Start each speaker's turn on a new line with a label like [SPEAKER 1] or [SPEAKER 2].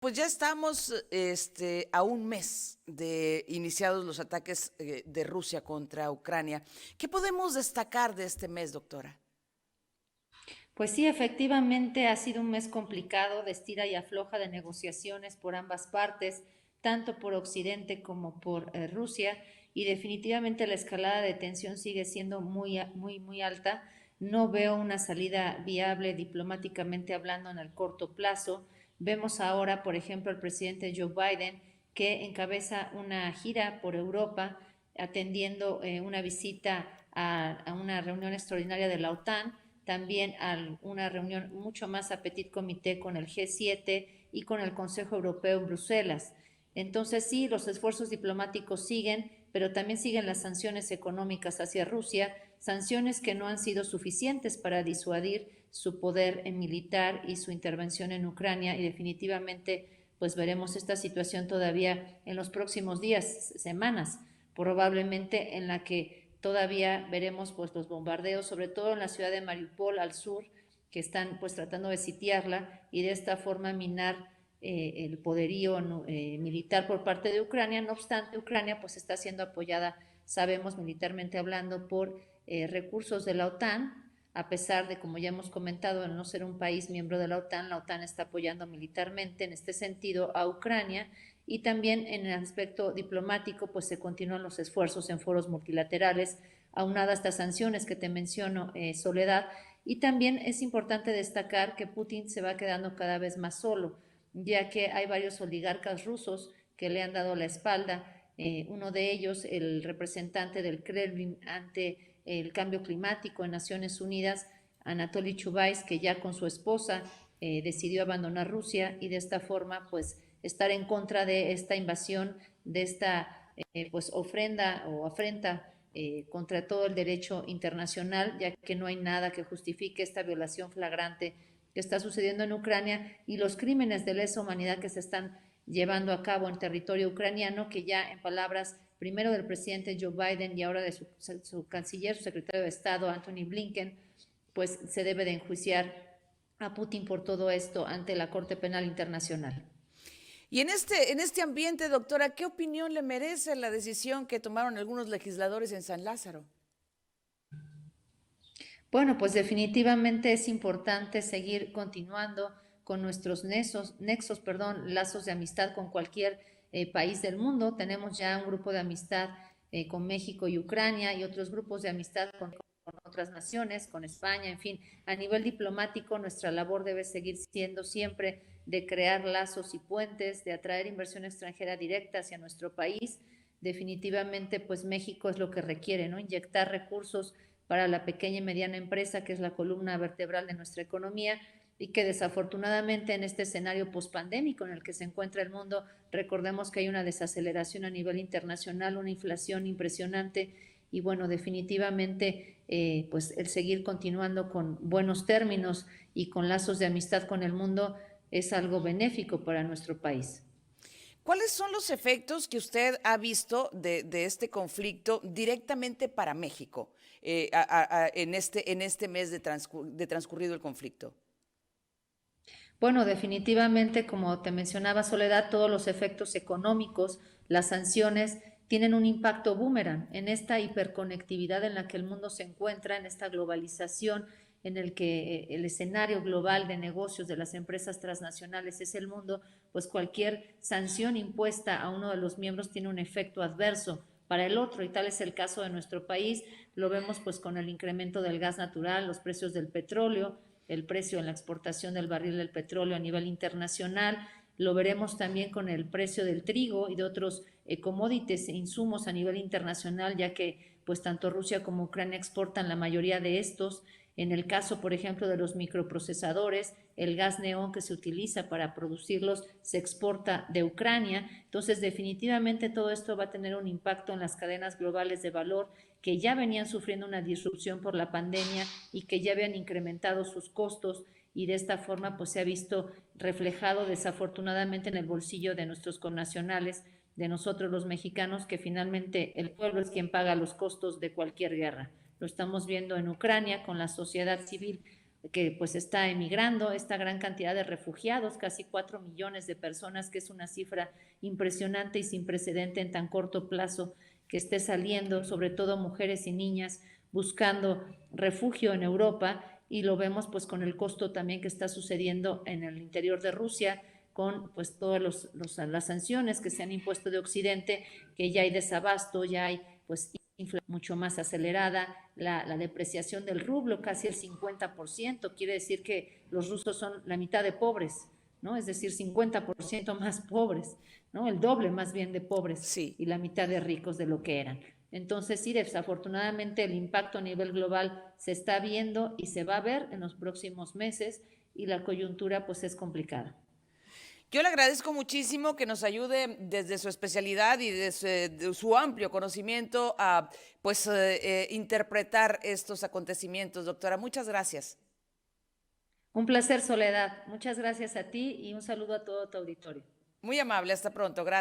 [SPEAKER 1] Pues ya estamos a un mes de iniciados los ataques de Rusia contra Ucrania. ¿Qué podemos destacar de este mes, doctora?
[SPEAKER 2] Pues sí, efectivamente ha sido un mes complicado de estira y afloja de negociaciones por ambas partes, tanto por Occidente como por Rusia, y definitivamente la escalada de tensión sigue siendo muy alta. No veo una salida viable diplomáticamente hablando en el corto plazo. Vemos ahora, por ejemplo, al presidente Joe Biden que encabeza una gira por Europa atendiendo una visita a una reunión extraordinaria de la OTAN, también a una reunión mucho más a petit comité con el G7 y con el Consejo Europeo en Bruselas. Entonces sí, los esfuerzos diplomáticos siguen, pero también siguen las sanciones económicas hacia Rusia, sanciones que no han sido suficientes para disuadir su poder militar y su intervención en Ucrania, y definitivamente pues veremos esta situación todavía en los próximos días, semanas, probablemente en la que todavía veremos pues los bombardeos, sobre todo en la ciudad de Mariupol al sur, que están pues tratando de sitiarla y de esta forma minar el poderío militar por parte de Ucrania. No obstante, Ucrania pues está siendo apoyada, sabemos, militarmente hablando, por recursos de la OTAN, a pesar de, como ya hemos comentado, de no ser un país miembro de la OTAN está apoyando militarmente en este sentido a Ucrania, y también en el aspecto diplomático pues se continúan los esfuerzos en foros multilaterales, aunada a estas sanciones que te menciono, Soledad, y también es importante destacar que Putin se va quedando cada vez más solo, ya que hay varios oligarcas rusos que le han dado la espalda. Uno de ellos, el representante del Kremlin ante el cambio climático en Naciones Unidas, Anatoly Chubais, que ya con su esposa decidió abandonar Rusia y de esta forma pues estar en contra de esta invasión, de esta pues ofrenda o afrenta contra todo el derecho internacional, ya que no hay nada que justifique esta violación flagrante que está sucediendo en Ucrania y los crímenes de lesa humanidad que se están llevando a cabo en territorio ucraniano, que ya en palabras primero del presidente Joe Biden y ahora de su canciller, su secretario de Estado, Anthony Blinken, pues se debe de enjuiciar a Putin por todo esto ante la Corte Penal Internacional.
[SPEAKER 1] Y en este ambiente, doctora, ¿qué opinión le merece la decisión que tomaron algunos legisladores en San Lázaro?
[SPEAKER 2] Bueno, pues definitivamente es importante seguir continuando con nuestros lazos de amistad con cualquier país del mundo. Tenemos ya un grupo de amistad con México y Ucrania y otros grupos de amistad con otras naciones, con España, en fin. A nivel diplomático, nuestra labor debe seguir siendo siempre de crear lazos y puentes, de atraer inversión extranjera directa hacia nuestro país. Definitivamente, pues México es lo que requiere, ¿no? Inyectar recursos para la pequeña y mediana empresa, que es la columna vertebral de nuestra economía y que desafortunadamente en este escenario pospandémico en el que se encuentra el mundo, recordemos que hay una desaceleración a nivel internacional, una inflación impresionante y bueno, definitivamente pues el seguir continuando con buenos términos y con lazos de amistad con el mundo es algo benéfico para nuestro país.
[SPEAKER 1] ¿Cuáles son los efectos que usted ha visto de este conflicto directamente para México en este mes de transcurrido el conflicto?
[SPEAKER 2] Bueno, definitivamente, como te mencionaba Soledad, todos los efectos económicos, las sanciones, tienen un impacto boomerang en esta hiperconectividad en la que el mundo se encuentra, en esta globalización en el que el escenario global de negocios de las empresas transnacionales es el mundo, pues cualquier sanción impuesta a uno de los miembros tiene un efecto adverso para el otro, y tal es el caso de nuestro país. Lo vemos pues con el incremento del gas natural, los precios del petróleo, el precio en la exportación del barril del petróleo a nivel internacional. Lo veremos también con el precio del trigo y de otros commodities e insumos a nivel internacional, ya que pues tanto Rusia como Ucrania exportan la mayoría de estos. En el caso, por ejemplo, de los microprocesadores, el gas neón que se utiliza para producirlos se exporta de Ucrania. Entonces, definitivamente todo esto va a tener un impacto en las cadenas globales de valor que ya venían sufriendo una disrupción por la pandemia y que ya habían incrementado sus costos, y de esta forma pues se ha visto reflejado desafortunadamente en el bolsillo de nuestros connacionales, de nosotros los mexicanos, que finalmente el pueblo es quien paga los costos de cualquier guerra. Lo estamos viendo en Ucrania con la sociedad civil que pues está emigrando, esta gran cantidad de refugiados, casi 4 millones de personas, que es una cifra impresionante y sin precedente en tan corto plazo, que esté saliendo, sobre todo mujeres y niñas, buscando refugio en Europa, y lo vemos pues con el costo también que está sucediendo en el interior de Rusia, con pues todas las sanciones que se han impuesto de Occidente, que ya hay desabasto, ya hay pues mucho más acelerada, la depreciación del rublo, casi el 50%, quiere decir que los rusos son la mitad de pobres, ¿no? Es decir, 50% más pobres, ¿no? El doble más bien de pobres
[SPEAKER 1] Sí.
[SPEAKER 2] y la mitad de ricos de lo que eran. Entonces, sí, desafortunadamente el impacto a nivel global se está viendo y se va a ver en los próximos meses, y la coyuntura pues es complicada.
[SPEAKER 1] Yo le agradezco muchísimo que nos ayude desde su especialidad y de su amplio conocimiento a pues interpretar estos acontecimientos, doctora. Muchas gracias.
[SPEAKER 2] Un placer, Soledad. Muchas gracias a ti y un saludo a todo tu auditorio.
[SPEAKER 1] Muy amable, hasta pronto. Gracias.